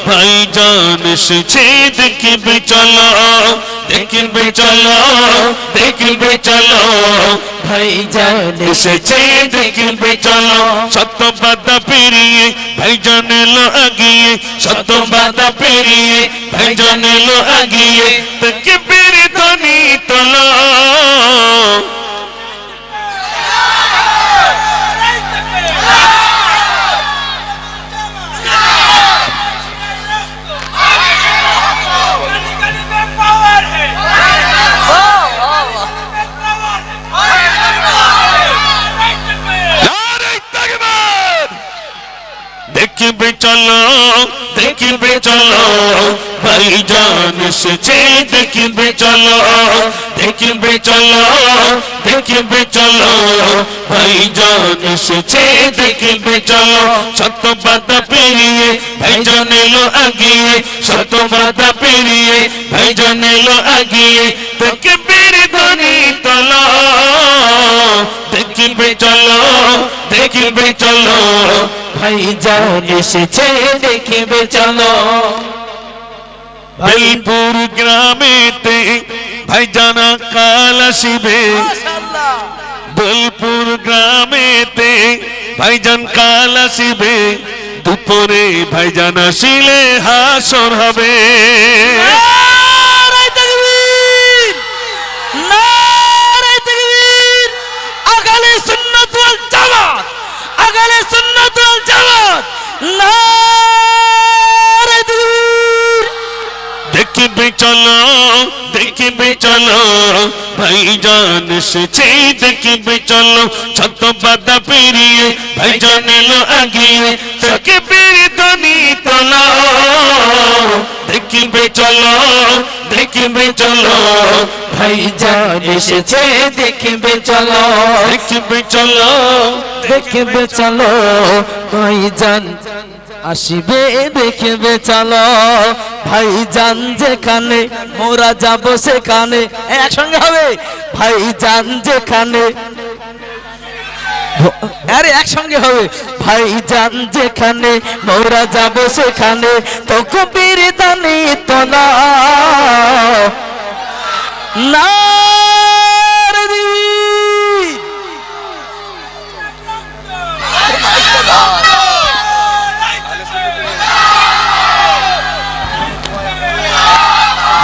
ভাইজান এসেছে দেখবে চলো, দেখবে চলো, দেখবে চলো, ভাইজান এসেছে দেখবে চলো। শত বাধা পেরিয়ে ভাইজান এলো আগিয়ে, শত বাধা পেরিয়ে ভাইজান এলো আগিয়ে, তাকবীর ধ্বনি তোলো। দেখবে চলো, দেখবে চলো, ভাইজান এসেছে দেখবে চলো, দেখবে চলো, দেখবে চলো, ভাইজান এসেছে দেখবে চলো। শত বাধা পেরিয়ে ভাইজান এলো আগিয়ে, শত বাধা পেরিয়ে ভাইজান এলো আগিয়ে, তাকবীর ধ্বনি তোলো। দেখবে চলো, দেখবে চলো, ভাইজান এসেছে দেখবে চলো। বেলপুর গ্রামেতে ভাইজান কাল আসিবে, বেলপুর গ্রামেতে ভাইজান কাল আসিবে, দুপুরে ভাইজান আসিলে হাসর হবে। নারে তাকবীর, নারে তাকবীর, আগালে সুন্নাত ওয়াল জামাত, আগালে সুন্নাত ওয়াল জামাত, নারে তাকবীর। দেখবে চলো, দেখবে চলো, ভাইজান এসেছে দেখবে চলো। শত বাধা পেরিয়ে ভাইজান এলো আগিয়ে, তাকবীর ধ্বনি তোলো। দেখবে চলো, দেখবে চলো, ভাইজান এসেছে দেখবে চলো, দেখবে চলো, দেখবে চলো, ভাইজান আসিবে দেখবে চলো। ভাইজান যেখানে মোরা যাব সেখানে, একসঙ্গে হবে। ভাইজান যেখানে, আরে একসঙ্গে হবে। ভাইজান যেখানে মোরা যাব সেখানে, তাকবীর ধ্বনি তোলো। নারে তাকবীর।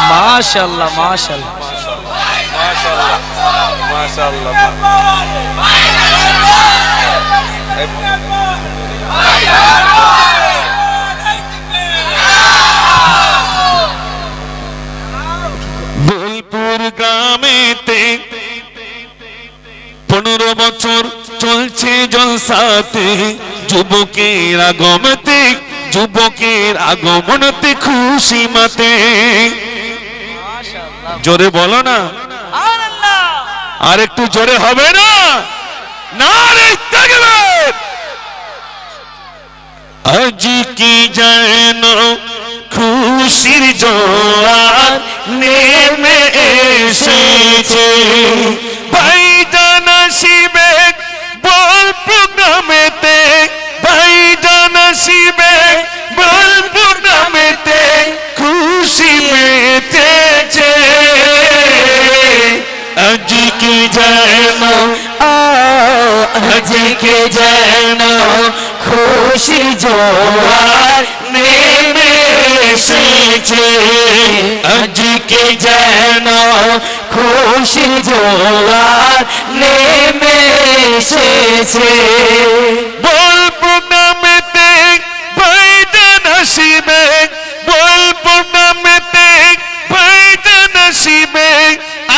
মাশাআল্লাহ, মাশাআল্লাহ, মাশাআল্লাহ, মাশাআল্লাহ। বোলপুর গ্রামেতে 15 বছর চলছে জলসাতে, যুবকের আগমতে, যুবকের আগমনতে খুশি মাতে। জোরে বলো না, আর একটু জোরে হবে না? নারে তাকবীর। আজ কি যেন খুশির জোয়ার নেমে এসেছে, ভাইজান আসিবে বোলপুর গ্রামেতে, ভাইজান আসিবে বোলপুর গ্রামেতে, খুশি মেতেছে। আজ কি যেন, আজ কে যেন খুশি জোয়ার নেমে এসেছে, আজ কে যেন খুশি জোয়ার নেমে এসেছে। বোলপুর গ্রামেতে ভাইজান আসিবে, বোলপুর গ্রামেতে ভাইজান আসিবে,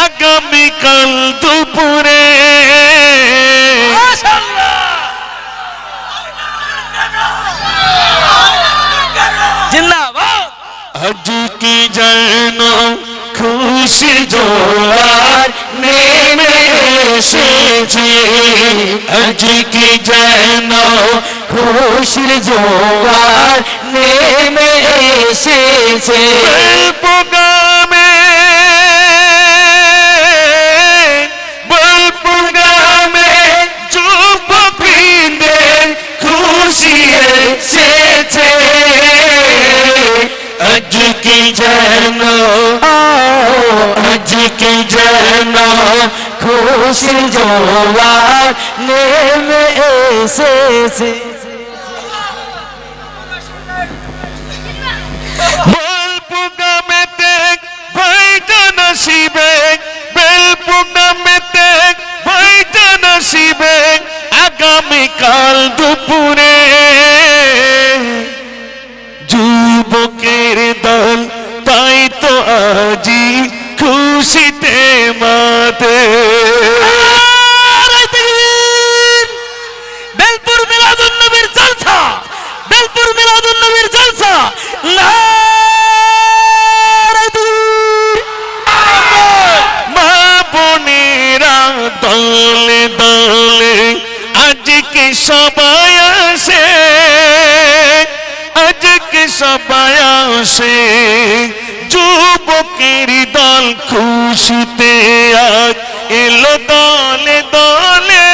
আগামীকাল দুপুরে। জিন্দাবাদ। আজ কি যেন খুশি জোয়ার নেমে এসেছে, আজ কি যেন খুশির জোয়ার নেমে এসেছে। বোলপুর গ্রামে, বোলপুর গ্রামে যুববৃন্দের খুশি এসেছে, খুশির জোয়ার নেমে এসেছে বেলপুগামেতে ভাইজান আসিবে, বেলপুগামেতে ভাইজান আসিবে আগামীকাল দুপুরে। যুবকের দল তাই তো আজি খুশিতে মাতে। বেলপুর মিলাদুন নবীর জলসা, বেলপুর মিলাদুন নবীর জলসা। মা বোনেরা দলে দলে আজকে সবাই আসে, আজকে সবাই আসে যুবকের দল খুশিতে আজ এলো দলে দলে,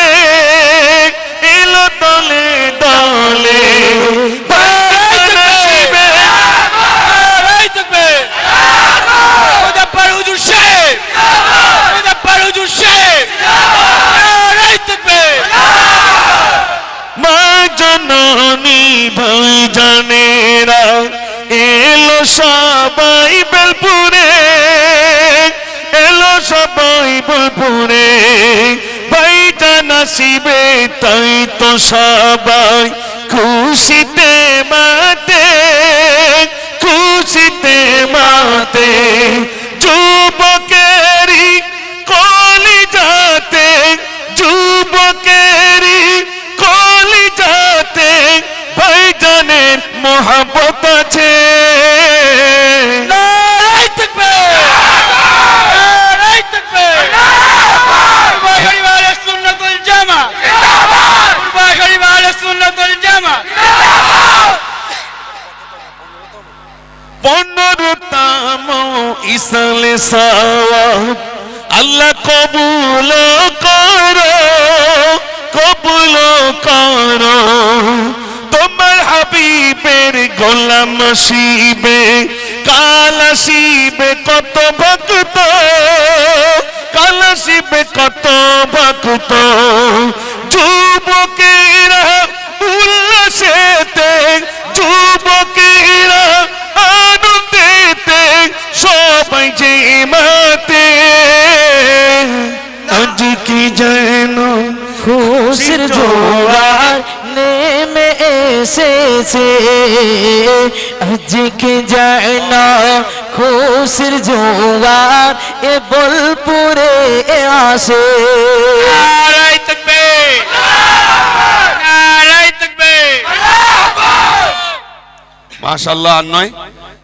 এলো দলে দলে। ভাইজান আসিবে, মা জননী ভাইজানেরা এলো সবাই বেলপুরে, এলো সবাই বেলপুরে। ভাইজান আসিবে তাই তো সবাই খুশিতে মাতে, খুশিতে মাতে। যুবকেরি কলিজাতে, যুবকেরি কলিজাতে ভাইজানের মোহাব্বত আছে। পনেরোতম ইসালে সওয়াব আল্লাহ কবুল করো, কবুল করো। তোমার হাবিবের গোলাম শিবে কাল শিবে কত ভক্ত, কাল শিবে কত ভক্ত। যুবকেরা উল্লাসেতে, যুবকেরা আনন্দেতে সবাই যে মাতে। আজ কি যেন খুশির জোয়ার নেমে এসেছে, আজকে যেন খুশির জোয়ার এ বোলপুরে আসে। মাশাআল্লাহ। আর নয়